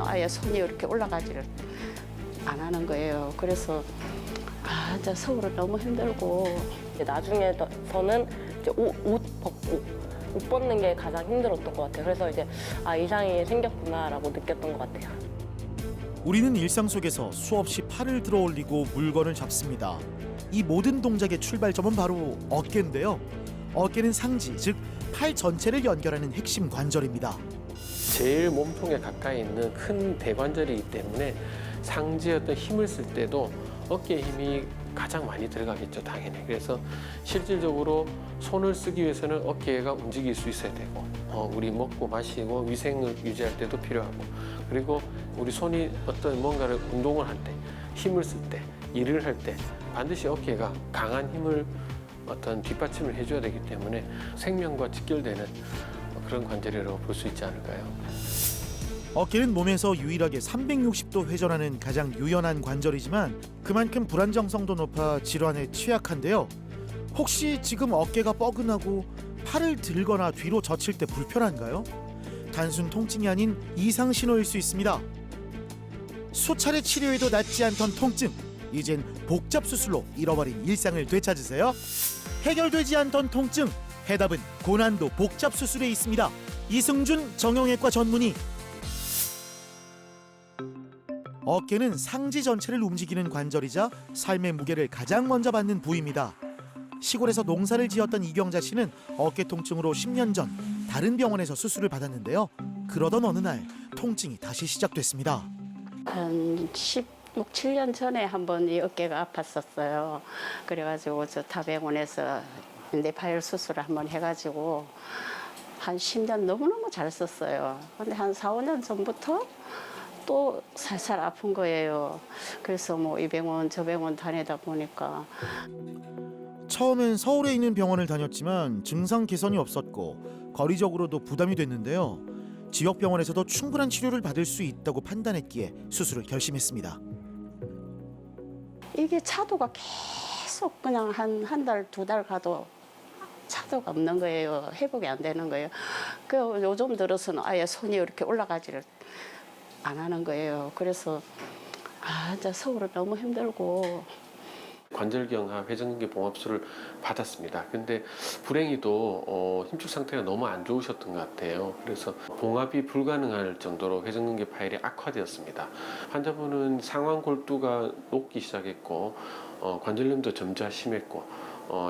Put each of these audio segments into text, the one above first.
아예 손이 이렇게 올라가지를 안 하는 거예요. 그래서 진짜 서울은 너무 힘들고. 나중에서는 이제 옷 벗고 옷 벗는 게 가장 힘들었던 것 같아요. 그래서 이제 이상이 생겼구나라고 느꼈던 것 같아요. 우리는 일상 속에서 수없이 팔을 들어 올리고 물건을 잡습니다. 이 모든 동작의 출발점은 바로 어깨인데요. 어깨는 상지, 즉 팔 전체를 연결하는 핵심 관절입니다. 제일 몸통에 가까이 있는 큰 대관절이기 때문에 상지에 어떤 힘을 쓸 때도 어깨에 힘이 가장 많이 들어가겠죠, 당연히. 그래서 실질적으로 손을 쓰기 위해서는 어깨가 움직일 수 있어야 되고, 우리 먹고 마시고 위생을 유지할 때도 필요하고, 그리고 우리 손이 어떤 뭔가를 운동을 할 때, 힘을 쓸 때, 일을 할 때 반드시 어깨가 강한 힘을 어떤 뒷받침을 해줘야 되기 때문에 생명과 직결되는 그런 관절이라고 볼 수 있지 않을까요? 어깨는 몸에서 유일하게 360도 회전하는 가장 유연한 관절이지만 그만큼 불안정성도 높아 질환에 취약한데요. 혹시 지금 어깨가 뻐근하고 팔을 들거나 뒤로 젖힐 때 불편한가요? 단순 통증이 아닌 이상 신호일 수 있습니다. 수차례 치료해도 낫지 않던 통증, 이젠 복잡 수술로 잃어버린 일상을 되찾으세요. 해결되지 않던 통증, 해답은 고난도 복잡 수술에 있습니다. 이승준 정형외과 전문의. 어깨는 상지 전체를 움직이는 관절이자 삶의 무게를 가장 먼저 받는 부위입니다. 시골에서 농사를 지었던 이경자 씨는 어깨 통증으로 10년 전 다른 병원에서 수술을 받았는데요. 그러던 어느 날 통증이 다시 시작됐습니다. 한 16, 7년 전에 한번 이 어깨가 아팠었어요. 그래가지고 저 타병원에서 뇌파열 수술을 한번 해가지고 한 10년 너무너무 잘 썼어요. 근데 한 4, 5년 전부터 또 살살 아픈 거예요. 그래서 뭐 이 병원 저 병원 다니다 보니까 처음엔 서울에 있는 병원을 다녔지만 증상 개선이 없었고 거리적으로도 부담이 됐는데요. 지역 병원에서도 충분한 치료를 받을 수 있다고 판단했기에 수술을 결심했습니다. 이게 차도가 계속 그냥 한 달, 2달 가도 차도가 없는 거예요. 회복이 안 되는 거예요. 그 요즘 들어서는 아예 손이 이렇게 올라가지를 안 하는 거예요. 그래서 진짜 서울은 너무 힘들고. 관절경화 회전근개 봉합술을 받았습니다. 근데 불행히도 힘축 상태가 너무 안 좋으셨던 것 같아요. 그래서 봉합이 불가능할 정도로 회전근개 파열이 악화되었습니다. 환자분은 상완골두가 녹기 시작했고 관절염도 점차 심했고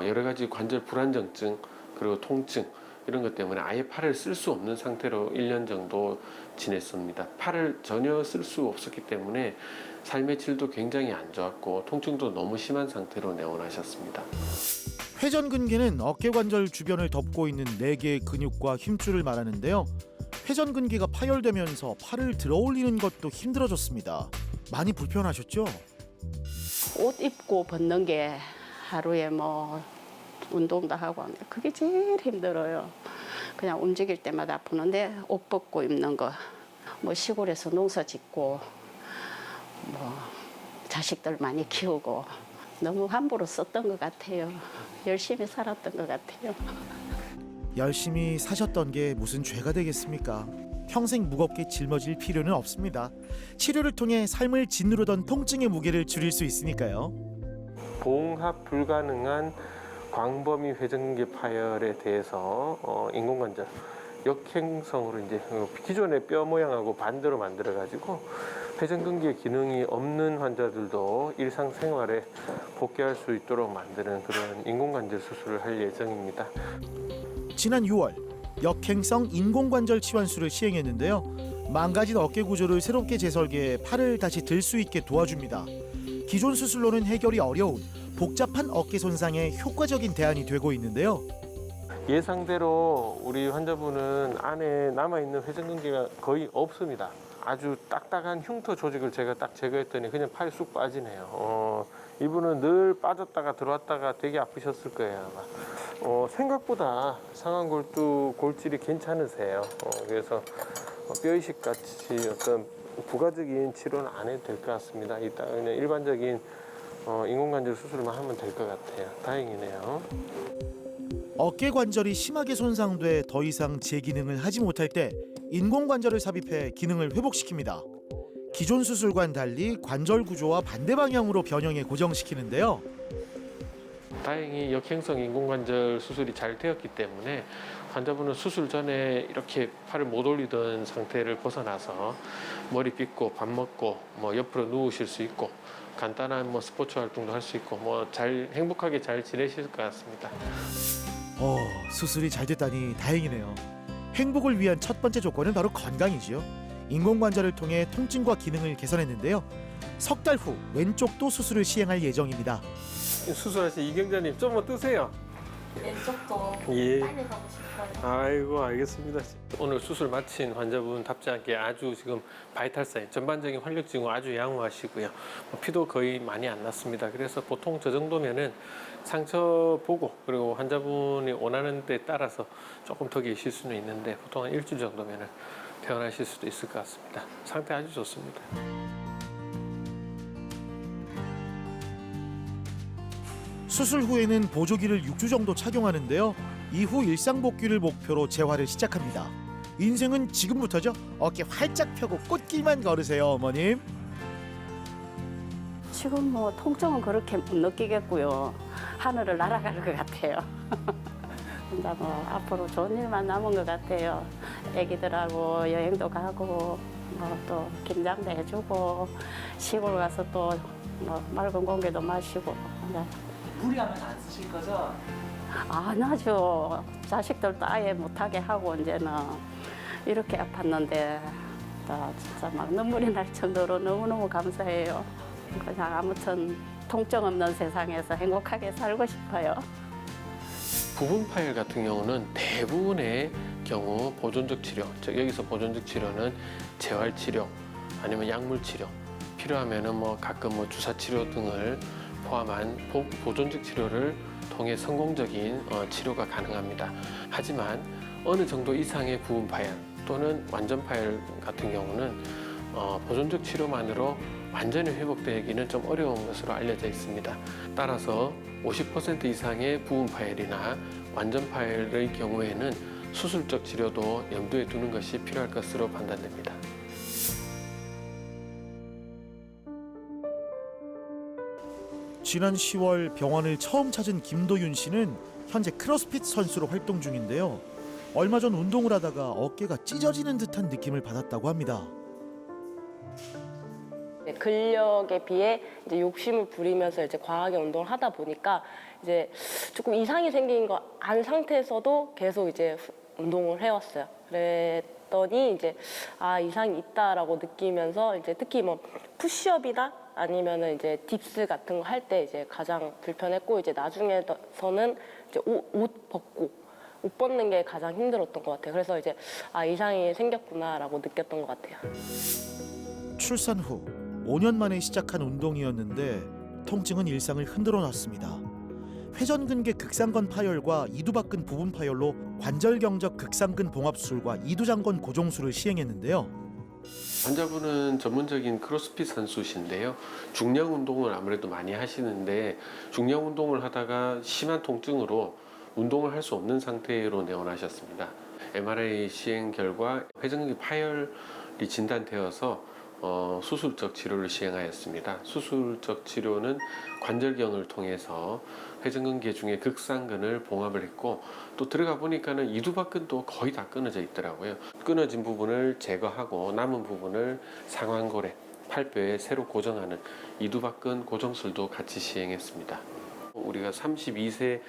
여러 가지 관절 불안정증 그리고 통증 이런 것 때문에 아예 팔을 쓸 수 없는 상태로 1년 정도 지냈습니다. 팔을 전혀 쓸 수 없었기 때문에 삶의 질도 굉장히 안 좋았고 통증도 너무 심한 상태로 내원하셨습니다. 회전근개는 어깨관절 주변을 덮고 있는 4개의 근육과 힘줄을 말하는데요. 회전근개가 파열되면서 팔을 들어 올리는 것도 힘들어졌습니다. 많이 불편하셨죠? 옷 입고 벗는 게 하루에 뭐 운동도 하고 하는데 그게 제일 힘들어요. 그냥 움직일 때마다 아프는데 옷 벗고 입는 거, 뭐 시골에서 농사 짓고 뭐 자식들 많이 키우고 너무 함부로 썼던 것 같아요. 열심히 살았던 것 같아요. 열심히 사셨던 게 무슨 죄가 되겠습니까? 평생 무겁게 짊어질 필요는 없습니다. 치료를 통해 삶을 짓누르던 통증의 무게를 줄일 수 있으니까요. 봉합 불가능한 광범위 회전근개 파열에 대해서 인공관절 역행성으로 이제 기존의 뼈 모양하고 반대로 만들어 가지고 회전근개 기능이 없는 환자들도 일상생활에 복귀할 수 있도록 만드는 그런 인공관절 수술을 할 예정입니다. 지난 6월 역행성 인공관절 치환술을 시행했는데요. 망가진 어깨 구조를 새롭게 재설계해 팔을 다시 들 수 있게 도와줍니다. 기존 수술로는 해결이 어려운 복잡한 어깨 손상에 효과적인 대안이 되고 있는데요. 예상대로 우리 환자분은 안에 남아있는 회전근개가 거의 없습니다. 아주 딱딱한 흉터 조직을 제가 딱 제거했더니 그냥 팔이 쑥 빠지네요. 이분은 늘 빠졌다가 들어왔다가 되게 아프셨을 거예요, 아마. 생각보다 상완골두 골질이 괜찮으세요. 그래서 뼈이식 같이 어떤 부가적인 치료는 안 해도 될 것 같습니다. 이따 그냥 일반적인 인공관절 수술만 하면 될 것 같아요. 다행이네요. 어깨 관절이 심하게 손상돼 더 이상 제 기능을 하지 못할 때 인공관절을 삽입해 기능을 회복시킵니다. 기존 수술과는 달리 관절 구조와 반대 방향으로 변형해 고정시키는데요. 다행히 역행성 인공관절 수술이 잘 되었기 때문에 환자분은 수술 전에 이렇게 팔을 못 올리던 상태를 벗어나서 머리 빗고 밥 먹고 뭐 옆으로 누우실 수 있고 간단한 뭐 스포츠 활동도 할 수 있고 뭐 잘 행복하게 잘 지내실 것 같습니다. 수술이 잘 됐다니 다행이네요. 행복을 위한 첫 번째 조건은 바로 건강이지요. 인공관절을 통해 통증과 기능을 개선했는데요. 석 달 후 왼쪽도 수술을 시행할 예정입니다. 수술하신 이경자님 좀만 뜨세요. 왼쪽도 예. 빨리 가고 싶어요. 아이고 알겠습니다. 오늘 수술 마친 환자분답지 않게 아주 지금 바이탈 사인 전반적인 활력 징후 아주 양호하시고요. 피도 거의 많이 안 났습니다. 그래서 보통 저 정도면은 상처 보고 그리고 환자분이 원하는 데 따라서 조금 더 계실 수는 있는데 보통 한 일주일 정도면은 퇴원하실 수도 있을 것 같습니다. 상태 아주 좋습니다. 수술 후에는 보조기를 6주 정도 착용하는데요. 이후 일상 복귀를 목표로 재활을 시작합니다. 인생은 지금부터죠. 어깨 활짝 펴고 꽃길만 걸으세요, 어머님. 지금 뭐 통증은 그렇게 못 느끼겠고요. 하늘을 날아갈 것 같아요. 근데 뭐 앞으로 좋은 일만 남은 것 같아요. 애기들하고 여행도 가고 뭐 또 김장도 해주고 시골 가서 또 뭐 맑은 공기도 마시고. 네. 무리하면 안 쓰실 거죠? 안 하죠. 자식들도 아예 못하게 하고 이제는 이렇게 아팠는데 나 진짜 막 눈물이 날 정도로 너무너무 감사해요. 그냥 아무튼 통증 없는 세상에서 행복하게 살고 싶어요. 부분 파열 같은 경우는 대부분의 경우 보존적 치료, 즉 여기서 보존적 치료는 재활 치료 아니면 약물 치료, 필요하면은 뭐 가끔 뭐 주사 치료 등을 포함한 보존적 치료를 통해 성공적인 치료가 가능합니다. 하지만 어느 정도 이상의 부분 파열 또는 완전 파열 같은 경우는 보존적 치료만으로 완전히 회복되기는 좀 어려운 것으로 알려져 있습니다. 따라서 50% 이상의 부분 파열이나 완전 파열의 경우에는 수술적 치료도 염두에 두는 것이 필요할 것으로 판단됩니다. 지난 10월 병원을 처음 찾은 김도윤 씨는 현재 크로스핏 선수로 활동 중인데요. 얼마 전 운동을 하다가 어깨가 찢어지는 듯한 느낌을 받았다고 합니다. 근력에 비해 이제 욕심을 부리면서 이제 과하게 운동을 하다 보니까 이제 조금 이상이 생긴 거 안 상태에서도 계속 이제 운동을 해왔어요. 그랬더니 이제 이상이 있다라고 느끼면서 이제 특히 뭐 푸시업이나 아니면은 이제 딥스 같은 거 할 때 이제 가장 불편했고 이제 나중에서는 이제 옷 벗고 옷 벗는 게 가장 힘들었던 것 같아요. 그래서 이제 이상이 생겼구나라고 느꼈던 것 같아요. 출산 후 5년 만에 시작한 운동이었는데 통증은 일상을 흔들어 놨습니다. 회전근개 극상근 파열과 이두박근 부분 파열로 관절경적 극상근 봉합술과 이두장건 고정술을 시행했는데요. 환자분은 전문적인 크로스핏 선수신데요. 중량 운동을 아무래도 많이 하시는데 중량 운동을 하다가 심한 통증으로 운동을 할 수 없는 상태로 내원하셨습니다. MRI 시행 결과 회전근개 파열이 진단되어서 수술적 치료를 시행하였습니다. 수술적 치료는 관절경을 통해서 회전근개 중에 극상근을 봉합을 했고 또 들어가 보니까는 이두박근도 거의 다 끊어져 있더라고요. 끊어진 부분을 제거하고 남은 부분을 상완골에 팔뼈에 새로 고정하는 이두박근 고정술도 같이 시행했습니다. 우리가 32세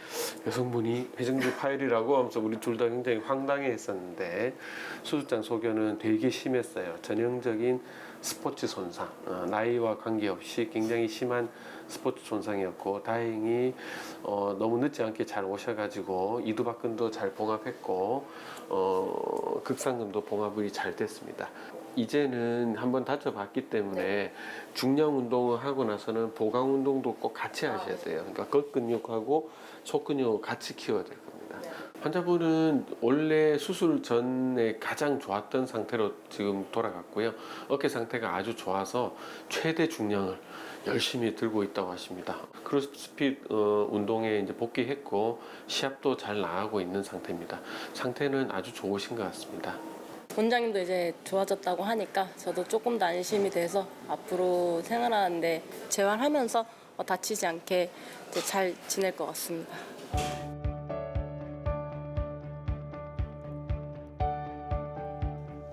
여성분이 회전근개 파열이라고 하면서 우리 둘 다 굉장히 황당해 했었는데 수술장 소견은 되게 심했어요. 전형적인 스포츠 손상, 나이와 관계없이 굉장히 심한 스포츠 손상이었고 다행히 너무 늦지 않게 잘 오셔가지고 이두박근도 잘 봉합했고 극상근도 봉합이 잘 됐습니다. 이제는 한번 다쳐봤기 때문에 중량 운동을 하고 나서는 보강 운동도 꼭 같이 하셔야 돼요. 그러니까 겉근육하고 속근육을 같이 키워야 될 겁니다. 환자분은 원래 수술 전에 가장 좋았던 상태로 지금 돌아갔고요. 어깨 상태가 아주 좋아서 최대 중량을 열심히 들고 있다고 하십니다. 크로스핏 운동에 이제 복귀했고 시합도 잘 나가고 있는 상태입니다. 상태는 아주 좋으신 것 같습니다. 원장님도 이제 좋아졌다고 하니까 저도 조금 더 안심이 돼서 앞으로 생활하는데 재활하면서 다치지 않게 이제 잘 지낼 것 같습니다.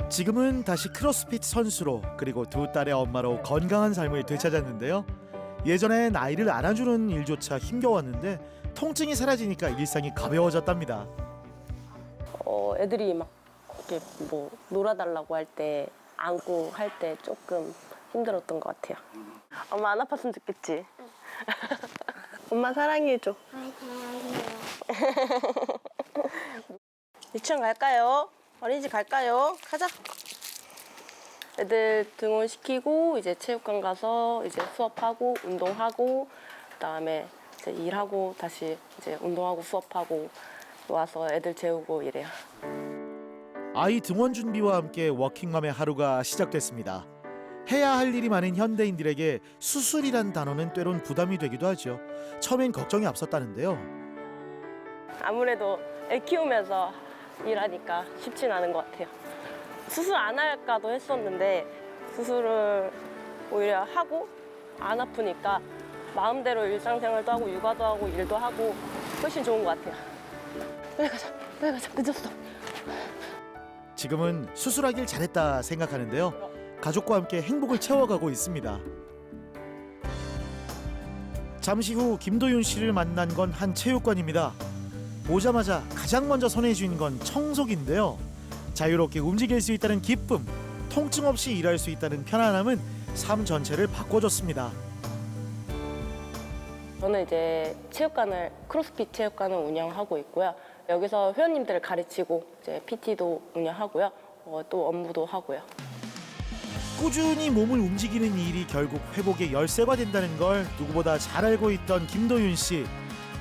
지금은 다시 크로스핏 선수로 그리고 두 딸의 엄마로 건강한 삶을 되찾았는데요. 예전엔 아이를 안아주는 일조차 힘겨웠는데 통증이 사라지니까 일상이 가벼워졌답니다. 애들이 막 이렇게 뭐 놀아달라고 할 때 안고 할 때 조금 힘들었던 것 같아요. 엄마 안 아팠으면 좋겠지? 엄마 사랑해줘. 유치원 갈까요? 어린이집 갈까요? 가자. 애들 등원시키고 이제 체육관 가서 이제 수업하고 운동하고 그다음에 이제 일하고 다시 이제 운동하고 수업하고 와서 애들 재우고 이래요. 아이 등원 준비와 함께 워킹맘의 하루가 시작됐습니다. 해야 할 일이 많은 현대인들에게 수술이란 단어는 때론 부담이 되기도 하죠. 처음엔 걱정이 앞섰다는데요. 아무래도 애 키우면서 일하니까 쉽진 않은 것 같아요. 수술 안 할까도 했었는데 수술을 오히려 하고 안 아프니까 마음대로 일상생활도 하고 육아도 하고 일도 하고 훨씬 좋은 것 같아요. 빨리 가자, 빨리 가자, 늦었어. 지금은 수술하길 잘했다 생각하는데요. 가족과 함께 행복을 채워가고 있습니다. 잠시 후 김도윤 씨를 만난 건 한 체육관입니다. 오자마자 가장 먼저 손에 쥔 건 청소기인데요. 자유롭게 움직일 수 있다는 기쁨, 통증 없이 일할 수 있다는 편안함은 삶 전체를 바꿔줬습니다. 저는 이제 체육관을 크로스핏 체육관을 운영하고 있고요. 여기서 회원님들을 가르치고 이제 PT도 운영하고요. 또 업무도 하고요. 꾸준히 몸을 움직이는 일이 결국 회복의 열쇠가 된다는 걸 누구보다 잘 알고 있던 김도윤 씨.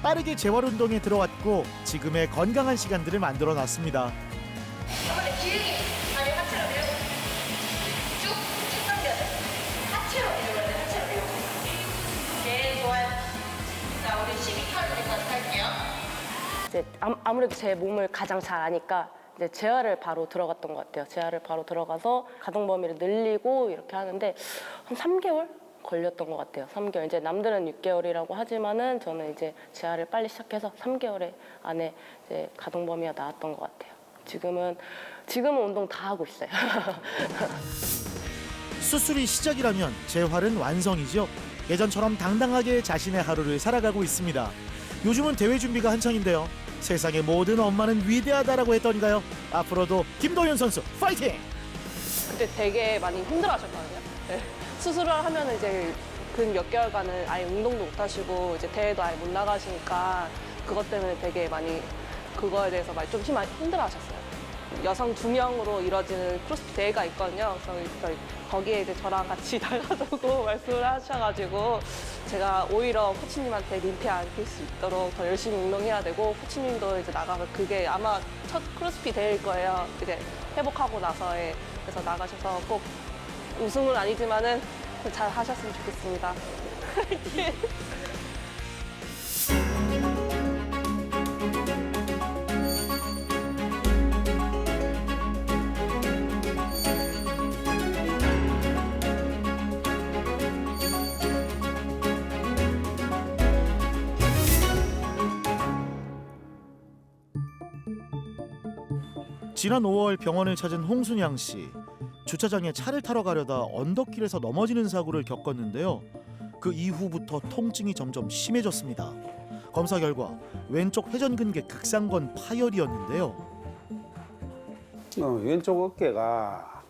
빠르게 재활 운동에 들어왔고 지금의 건강한 시간들을 만들어 놨습니다. 이번에 기흥이 다리 하체로 밀고 쭉 당겨야 돼. 하체로 밀어야 돼. 하체로 밀고. 네, 좋아요. 자, 우리 12칼로리까지 할게요. 이제 아무래도 제 몸을 가장 잘 아니까 이제 재활을 바로 들어갔던 것 같아요. 재활을 바로 들어가서 가동 범위를 늘리고 이렇게 하는데 한 3개월 걸렸던 것 같아요. 3개월. 이제 남들은 6개월이라고 하지만은 저는 이제 재활을 빨리 시작해서 3개월 안에 이제 가동 범위가 나왔던 것 같아요. 지금은 운동 다 하고 있어요. 수술이 시작이라면 재활은 완성이죠. 예전처럼 당당하게 자신의 하루를 살아가고 있습니다. 요즘은 대회 준비가 한창인데요. 세상의 모든 엄마는 위대하다라고 했던가요? 앞으로도 김도윤 선수 파이팅! 그때 되게 많이 힘들어하셨거든요. 네. 수술을 하면 이제 그 몇 개월간은 아예 운동도 못 하시고 이제 대회도 아예 못 나가시니까 그것 때문에 되게 많이 그거에 대해서 많이 좀 힘들어하셨어요. 여성 2명으로 이루어지는 크로스핏 대회가 있거든요. 그래서 거기에 이제 저랑 같이 나가자고 말씀을 하셔가지고 제가 오히려 코치님한테 민폐 안 낄 수 있도록 더 열심히 운동해야 되고 코치님도 이제 나가서 그게 아마 첫 크로스핏 대회일 거예요. 이제 회복하고 나서에 그래서 나가셔서 꼭 우승은 아니지만은 잘 하셨으면 좋겠습니다. 지난 5월 병원을 찾은 홍순양 씨. 주차장에 차를 타러 가려다 언덕길에서 넘어지는 사고를 겪었는데요. 그 이후부터 통증이 점점 심해졌습니다. 검사 결과 왼쪽 회전근개 극상권 파열이었는데요. 왼쪽 어깨가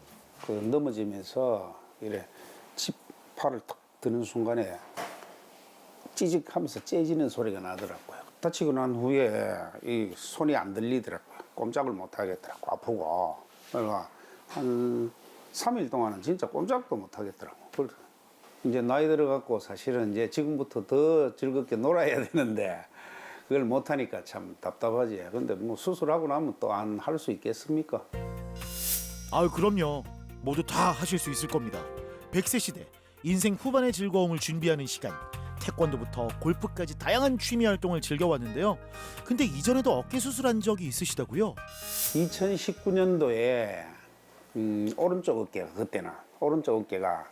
넘어지면서 이래 팔을 탁 드는 순간에 찌직하면서 째지는 소리가 나더라고요. 다치고 난 후에 이 손이 안 들리더라고요. 꼼짝을 못 하겠더라고, 아프고. 그러니까 한 3일 동안은 진짜 꼼짝도 못 하겠더라고. 이제 나이 들어갖고 사실은 이제 지금부터 더 즐겁게 놀아야 되는데 그걸 못 하니까 참 답답하지. 근데 뭐 수술하고 나면 또 안 할 수 있겠습니까? 아유 그럼요. 모두 다 하실 수 있을 겁니다. 100세 시대 인생 후반의 즐거움을 준비하는 시간. 태권도부터 골프까지 다양한 취미 활동을 즐겨왔는데요. 근데 이전에도 어깨 수술한 적이 있으시다고요? 2019년도에 오른쪽 어깨가 그때는 오른쪽 어깨가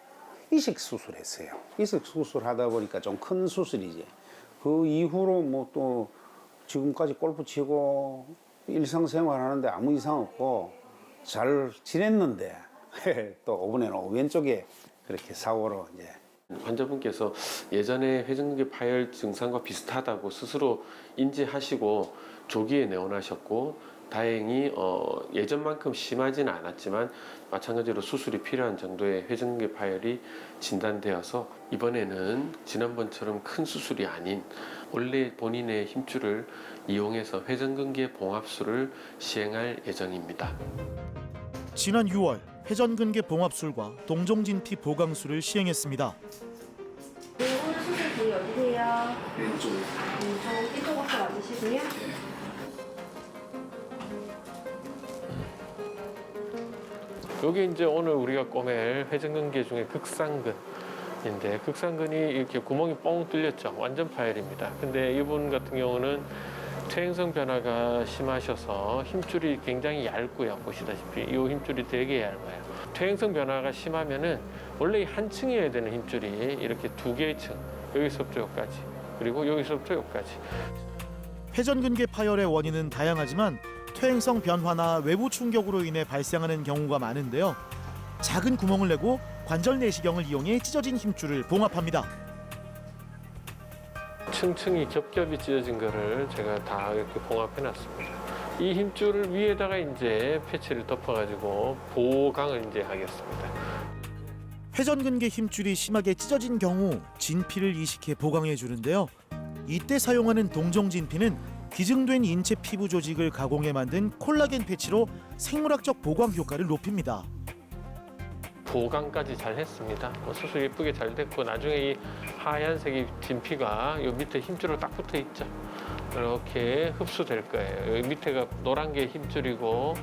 이식 수술했어요. 이식 수술하다 보니까 좀 큰 수술이지. 그 이후로 뭐 또 지금까지 골프 치고 일상생활 하는데 아무 이상 없고 잘 지냈는데 또 이번에는 왼쪽에 그렇게 사고로 이제 환자분께서 예전에 회전근개 파열 증상과 비슷하다고 스스로 인지하시고 조기에 내원하셨고 다행히 예전만큼 심하지는 않았지만 마찬가지로 수술이 필요한 정도의 회전근개 파열이 진단되어서 이번에는 지난번처럼 큰 수술이 아닌 원래 본인의 힘줄을 이용해서 회전근개 봉합술을 시행할 예정입니다. 지난 6월 회전근개 봉합술과 동종진피 보강술을 시행했습니다. 네, 오늘 수술 부위 어디세요? 왼쪽. 이쪽부터 맞으시고요. 여기 이제 오늘 우리가 꼬맬 회전근개 중에 극상근인데 극상근이 이렇게 구멍이 뻥 뚫렸죠. 완전 파열입니다. 근데 이분 같은 경우는 퇴행성 변화가 심하셔서 힘줄이 굉장히 얇고요. 보시다시피 이 힘줄이 되게 얇아요. 퇴행성 변화가 심하면은 원래 한 층이어야 되는 힘줄이 이렇게 두 개의 층, 여기서부터 여기까지, 그리고 여기서부터 여기까지. 회전근개 파열의 원인은 다양하지만 퇴행성 변화나 외부 충격으로 인해 발생하는 경우가 많은데요. 작은 구멍을 내고 관절 내시경을 이용해 찢어진 힘줄을 봉합합니다. 층층이 겹겹이 찢어진 거를 제가 다 이렇게 봉합해 놨습니다. 이 힘줄을 위에다가 이제 패치를 덮어가지고 보강을 이제 하겠습니다. 회전근개 힘줄이 심하게 찢어진 경우 진피를 이식해 보강해 주는데요. 이때 사용하는 동종진피는 기증된 인체 피부 조직을 가공해 만든 콜라겐 패치로 생물학적 보강 효과를 높입니다. 보강까지 잘 했습니다. 수술 예쁘게 잘 됐고 나중에 이 하얀색이 진피가 요 밑에 힘줄로 딱 붙어 있죠. 이렇게 흡수될 거예요. 여기 밑에가 노란 게 힘줄이고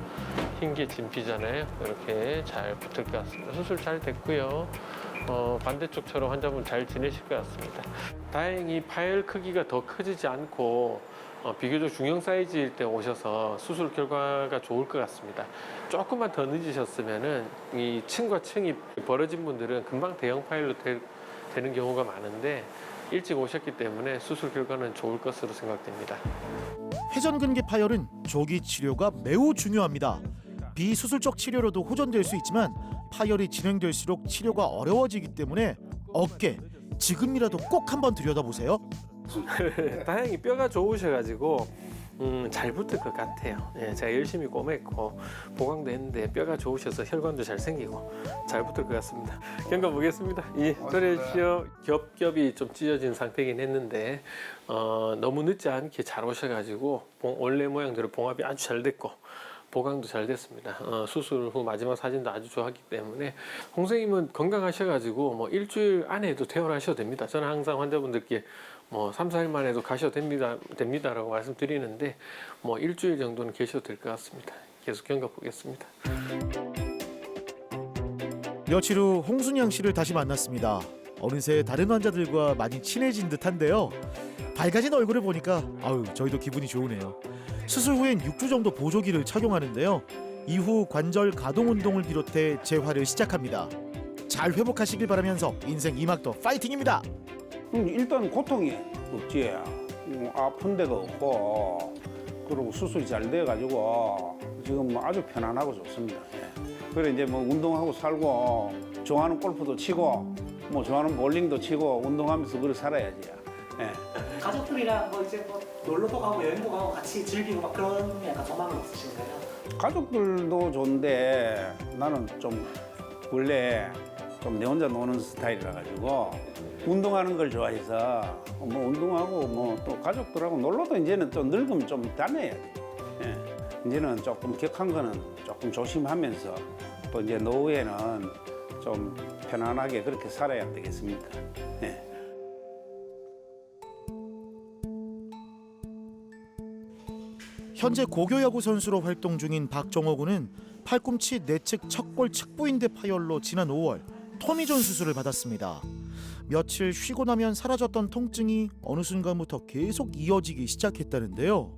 흰 게 진피잖아요. 이렇게 잘 붙을 것 같습니다. 수술 잘 됐고요. 반대쪽처럼 환자분 잘 지내실 것 같습니다. 다행히 파열 크기가 더 커지지 않고 비교적 중형 사이즈일 때 오셔서 수술 결과가 좋을 것 같습니다. 조금만 더 늦으셨으면은 이 층과 층이 벌어진 분들은 금방 대형 파열로 되는 경우가 많은데 일찍 오셨기 때문에 수술 결과는 좋을 것으로 생각됩니다. 회전근개 파열은 조기 치료가 매우 중요합니다. 비수술적 치료로도 호전될 수 있지만 파열이 진행될수록 치료가 어려워지기 때문에 어깨 지금이라도 꼭 한번 들여다보세요. 다행히 뼈가 좋으셔가지고 잘 붙을 것 같아요. 예, 제가 열심히 꼬맸고 보강도 했는데 뼈가 좋으셔서 혈관도 잘 생기고 잘 붙을 것 같습니다. 경과 보겠습니다. 예, 그래주시오. 겹겹이 좀 찢어진 상태긴 했는데 너무 늦지 않게 잘 오셔가지고 원래 모양대로 봉합이 아주 잘 됐고 보강도 잘 됐습니다. 수술 후 마지막 사진도 아주 좋았기 때문에 홍 선생님은 건강하셔가지고 뭐 일주일 안에도 퇴원하셔도 됩니다. 저는 항상 환자분들께 뭐 3, 4일 만에도 가셔도 됩니다라고 말씀드리는데 뭐 일주일 정도는 계셔도 될 것 같습니다. 계속 경과 보겠습니다. 며칠 후 홍순양 씨를 다시 만났습니다. 어느새 다른 환자들과 많이 친해진 듯한데요. 밝아진 얼굴을 보니까 저희도 기분이 좋으네요. 수술 후엔 6주 정도 보조기를 착용하는데요. 이후 관절 가동 운동을 비롯해 재활을 시작합니다. 잘 회복하시길 바라면서 인생 2막도 파이팅입니다. 일단 고통이 없지. 아픈 데가 없고 그리고 수술이 잘 돼가지고 지금 아주 편안하고 좋습니다. 예. 그래 이제 뭐 운동하고 살고 좋아하는 골프도 치고 뭐 좋아하는 볼링도 치고 운동하면서 그래 살아야지. 예. 가족들이랑 뭐 이제 뭐 놀러도 가고 여행도 가고 같이 즐기고 막 그런 약간 소망은 있으신가요? 가족들도 좋은데 나는 좀 원래 좀 내 혼자 노는 스타일이라 가지고 운동하는 걸 좋아해서 뭐 운동하고 뭐 또 가족들하고 놀러도 이제는 좀 늙으면 좀 다녀야지. 예. 이제는 조금 격한 거는 조금 조심하면서 또 이제 노후에는 좀 편안하게 그렇게 살아야 되겠습니까? 예. 현재 고교야구 선수로 활동 중인 박정호 군은 팔꿈치 내측 척골 측부인대 파열로 지난 5월 토미존 수술을 받았습니다. 며칠 쉬고 나면 사라졌던 통증이 어느 순간부터 계속 이어지기 시작했다는데요.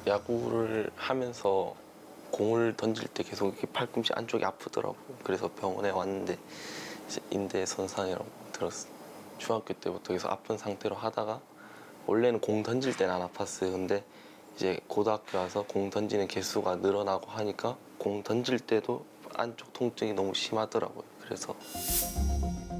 야구를 하면서 공을 던질 때 계속 이렇게 팔꿈치 안쪽이 아프더라고요. 그래서 병원에 왔는데 이제 인대 손상이라고 들었어요. 중학교 때부터 계속 아픈 상태로 하다가 원래는 공 던질 때는 안 아팠어요. 근데 이제 고등학교 와서 공 던지는 개수가 늘어나고 하니까 공 던질 때도 안쪽 통증이 너무 심하더라고요. 그래서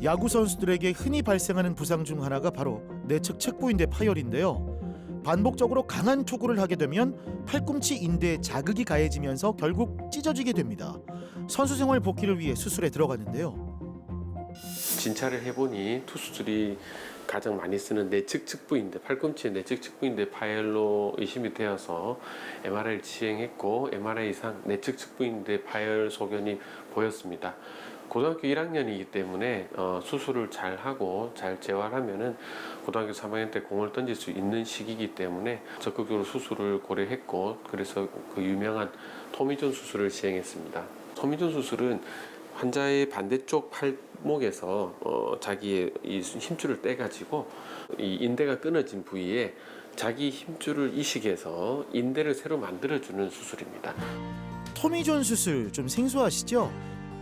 야구 선수들에게 흔히 발생하는 부상 중 하나가 바로 내측 측부인대 파열인데요. 반복적으로 강한 투구를 하게 되면 팔꿈치 인대에 자극이 가해지면서 결국 찢어지게 됩니다. 선수 생활 복귀를 위해 수술에 들어갔는데요. 진찰을 해보니 투수들이 가장 많이 쓰는 내측 측부인대, 팔꿈치의 내측 측부인대 파열로 의심이 되어서 MRI를 시행했고 MRI상 내측 측부인대 파열 소견이 보였습니다. 고등학교 1학년이기 때문에 수술을 잘 하고 잘 재활하면은 고등학교 3학년 때 공을 던질 수 있는 시기이기 때문에 적극적으로 수술을 고려했고 그래서 그 유명한 토미존 수술을 시행했습니다. 토미존 수술은 환자의 반대쪽 팔목에서 자기의 이 힘줄을 떼가지고 이 인대가 끊어진 부위에 자기 힘줄을 이식해서 인대를 새로 만들어주는 수술입니다. 토미존 수술 좀 생소하시죠?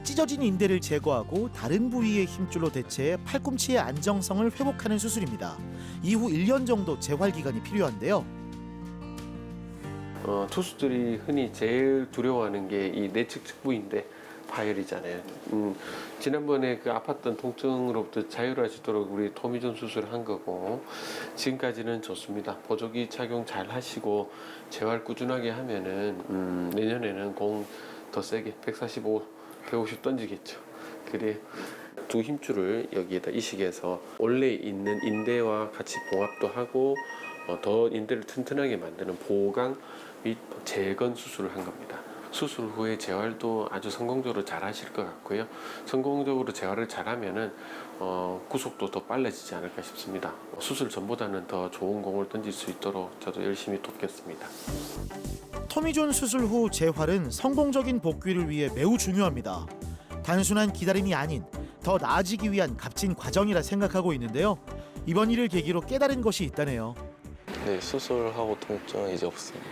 찢어진 인대를 제거하고 다른 부위의 힘줄로 대체해 팔꿈치의 안정성을 회복하는 수술입니다. 이후 1년 정도 재활 기간이 필요한데요. 투수들이 흔히 제일 두려워하는 게 이 내측 측부인대 파열이잖아요. 지난번에 그 아팠던 통증으로부터 자유로워지도록 우리 토미존 수술을 한 거고 지금까지는 좋습니다. 보조기 착용 잘 하시고 재활 꾸준하게 하면은 내년에는 공 더 세게 145, 150 던지겠죠. 그래 두 힘줄을 여기에다 이식해서 원래 있는 인대와 같이 봉합도 하고 더 인대를 튼튼하게 만드는 보강 및 재건 수술을 한 겁니다. 수술 후에 재활도 아주 성공적으로 잘 하실 것 같고요. 성공적으로 재활을 잘하면은 구속도 더 빨라지지 않을까 싶습니다. 수술 전보다는 더 좋은 공을 던질 수 있도록 저도 열심히 돕겠습니다. 토미존 수술 후 재활은 성공적인 복귀를 위해 매우 중요합니다. 단순한 기다림이 아닌 더 나아지기 위한 값진 과정이라 생각하고 있는데요. 이번 일을 계기로 깨달은 것이 있다네요. 네, 수술하고 통증은 이제 없습니다.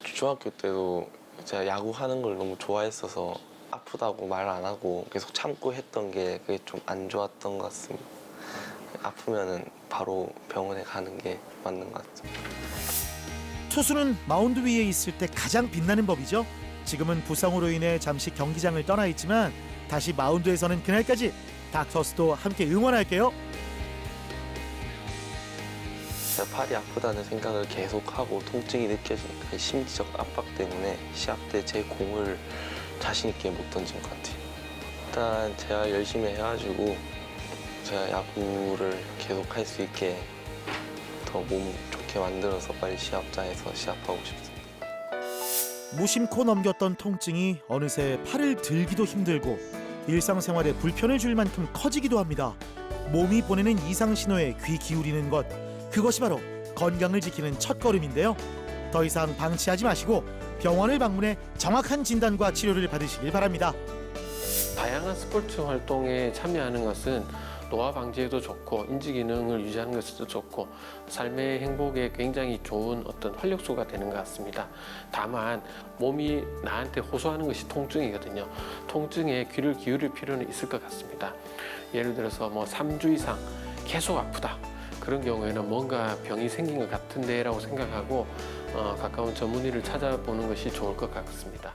중학교 때도 제가 야구하는 걸 너무 좋아했어서 아프다고 말 안 하고 계속 참고 했던 게 그게 좀 안 좋았던 것 같습니다. 아프면은 바로 병원에 가는 게 맞는 것 같습니다. 투수는 마운드 위에 있을 때 가장 빛나는 법이죠. 지금은 부상으로 인해 잠시 경기장을 떠나 있지만 다시 마운드에서는 그날까지 닥터스도 함께 응원할게요. 제가 팔이 아프다는 생각을 계속하고 통증이 느껴지니까 심리적 압박 때문에 시합 때 제 공을 자신 있게 못 던진 것 같아요. 일단 제가 열심히 해가지고 제가 야구를 계속 할 수 있게 더 몸 좋게 만들어서 빨리 시합장에서 시합하고 싶습니다. 무심코 넘겼던 통증이 어느새 팔을 들기도 힘들고 일상생활에 불편을 줄 만큼 커지기도 합니다. 몸이 보내는 이상 신호에 귀 기울이는 것, 그것이 바로 건강을 지키는 첫걸음인데요. 더 이상 방치하지 마시고 병원을 방문해 정확한 진단과 치료를 받으시길 바랍니다. 다양한 스포츠 활동에 참여하는 것은 노화 방지에도 좋고 인지 기능을 유지하는 것에도 좋고 삶의 행복에 굉장히 좋은 어떤 활력소가 되는 것 같습니다. 다만 몸이 나한테 호소하는 것이 통증이거든요. 통증에 귀를 기울일 필요는 있을 것 같습니다. 예를 들어서 뭐 3주 이상 계속 아프다. 그런 경우에는 뭔가 병이 생긴 것 같은데 라고 생각하고 가까운 전문의를 찾아보는 것이 좋을 것 같습니다.